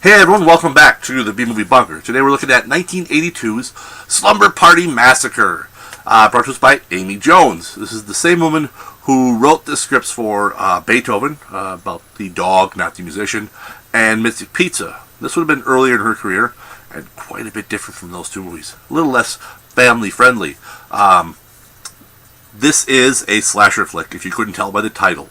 Hey everyone, welcome back to the B-Movie Bunker. Today we're looking at 1982's Slumber Party Massacre, brought to us by Amy Jones. This is the same woman who wrote the scripts for Beethoven, about the dog, not the musician, and Mystic Pizza. This would have been earlier in her career, and quite a bit different from those two movies. A little less family-friendly. This is a slasher flick, if you couldn't tell by the title.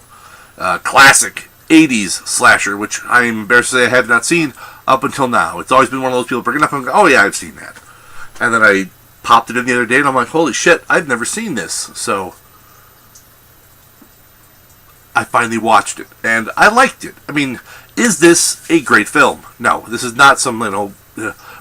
Classic 80s slasher, which I'm embarrassed to say I have not seen up until now. It's always been one of those people bringing up and go, oh yeah, I've seen that. And then I popped it in the other day and I'm like, holy shit, I've never seen this. So I finally watched it and I liked it. I mean, is this a great film? No, this is not some,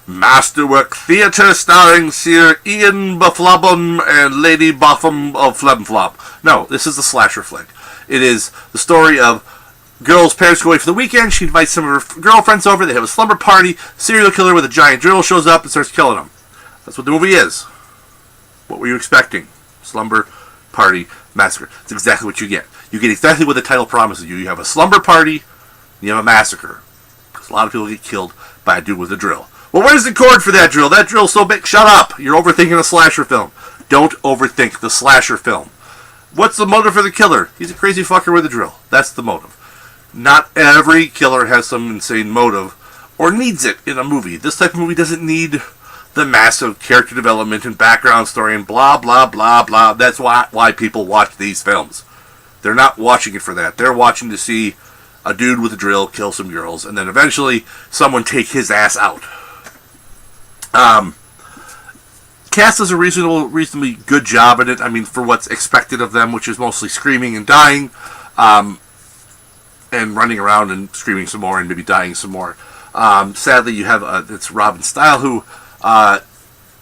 masterwork theatre starring Sir Ian Bufflabum and Lady Boffum of Flemflop. No, this is a slasher flick. It is the story of girl's parents go away for the weekend. She invites some of her girlfriends over. They have a slumber party. Serial killer with a giant drill shows up and starts killing them. That's what the movie is. What were you expecting? Slumber Party Massacre. It's exactly what you get. You get exactly what the title promises you. You have a slumber party, and you have a massacre. Because a lot of people get killed by a dude with a drill. Well, where's the cord for that drill? That drill's so big. Shut up. You're overthinking a slasher film. Don't overthink the slasher film. What's the motive for the killer? He's a crazy fucker with a drill. That's the motive. Not every killer has some insane motive or needs it in a movie. This type of movie doesn't need the massive character development and background story and blah, blah, blah, blah. That's why people watch these films. They're not watching it for that. They're watching to see a dude with a drill kill some girls and then eventually someone take his ass out. Cast does a reasonably good job at it. I mean, for what's expected of them, which is mostly screaming and dying. And running around and screaming some more and maybe dying some more. Sadly, you have it's Robin Style who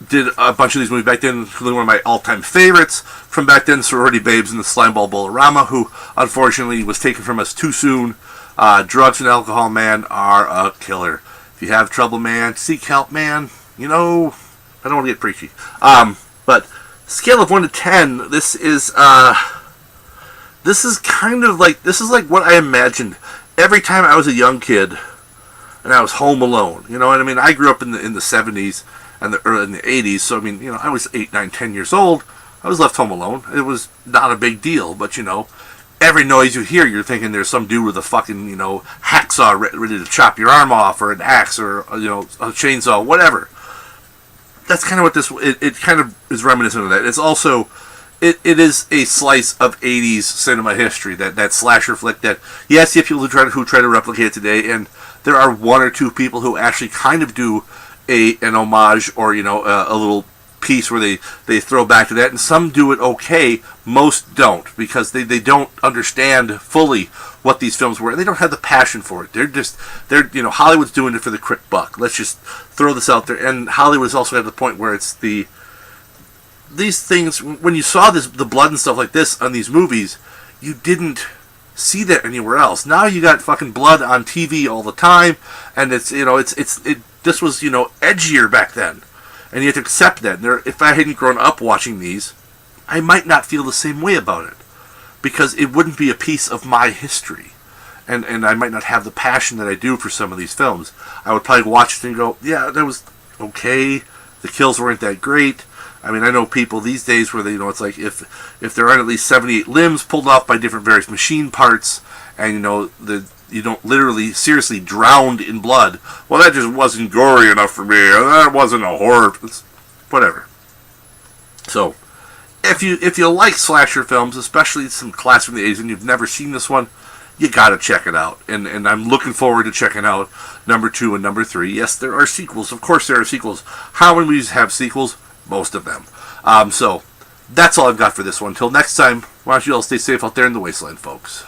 did a bunch of these movies back then, including one of my all-time favorites from back then, Sorority Babes and the Slimeball Bolorama, who unfortunately was taken from us too soon. Drugs and alcohol, man, are a killer. If you have trouble, man, seek help, man. I don't want to get preachy. But scale of 1 to 10, this is kind of like, this is like what I imagined every time I was a young kid and I was home alone. You know what I mean? I grew up in the 70s and in the 80s, so I mean, I was 8, 9, 10 years old. I was left home alone. It was not a big deal, but every noise you hear, you're thinking there's some dude with a fucking, hacksaw ready to chop your arm off, or an axe, or, a chainsaw, whatever. That's kind of what this, it kind of is reminiscent of that. It's also, it is a slice of 80s cinema history, that slasher flick that, yes, you have people who try to replicate it today, and there are one or two people who actually kind of do an homage or, a little piece where they throw back to that, and some do it okay, most don't, because they don't understand fully what these films were, and they don't have the passion for it. They're Hollywood's doing it for the quick buck. Let's just throw this out there, and Hollywood's also at the point where it's these things, when you saw the blood and stuff like this on these movies, you didn't see that anywhere else. Now you got fucking blood on TV all the time, and this was, edgier back then. And you have to accept that. If I hadn't grown up watching these, I might not feel the same way about it. Because it wouldn't be a piece of my history. And I might not have the passion that I do for some of these films. I would probably watch it and go, yeah, that was okay. The kills weren't that great. I mean, I know people these days where it's like if there aren't at least 78 limbs pulled off by different various machine parts, and you don't literally seriously drowned in blood, well, that just wasn't gory enough for me, or that wasn't a horror, whatever. So, if you like slasher films, especially some classic from the 80s, and you've never seen this one, you gotta check it out. And I'm looking forward to checking out number 2 and number 3. Yes, there are sequels. Of course there are sequels. How many movies have sequels? Most of them. So, that's all I've got for this one. Until next time, why don't you all stay safe out there in the wasteland, folks.